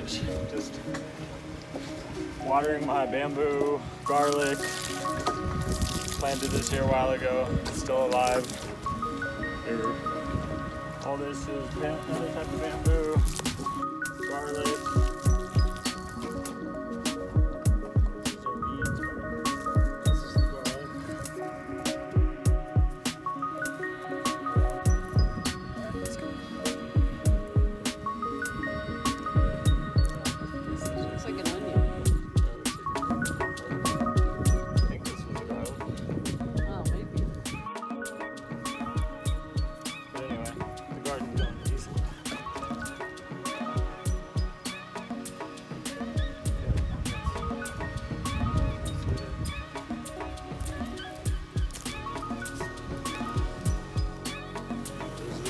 much. Just watering my bamboo, garlic. Planted this here a while ago. It's still alive. All this is another type of bamboo, garlic.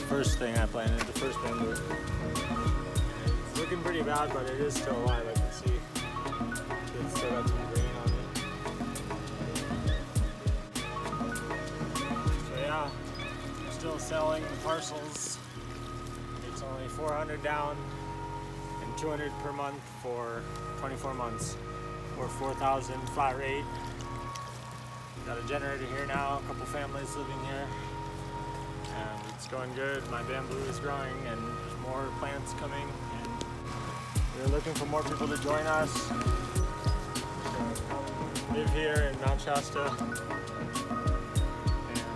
First thing I planted, the first bamboo. It's looking pretty bad, but it is still alive. I can see it's still got some green on it. So yeah, I'm still selling the parcels. It's only 400 down and 200 per month for 24 months, or 4,000 flat rate. Got a generator here now, a couple families living here. And it's going good. My bamboo is growing and there's more plants coming, and we're looking for more people to join us to live here in Mount Shasta and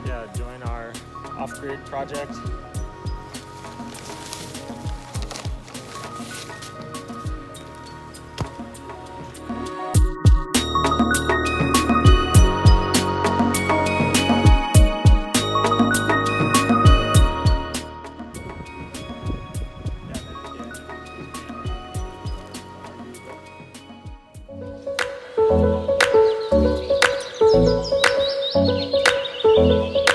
yeah, join our off-grid project. Thank you.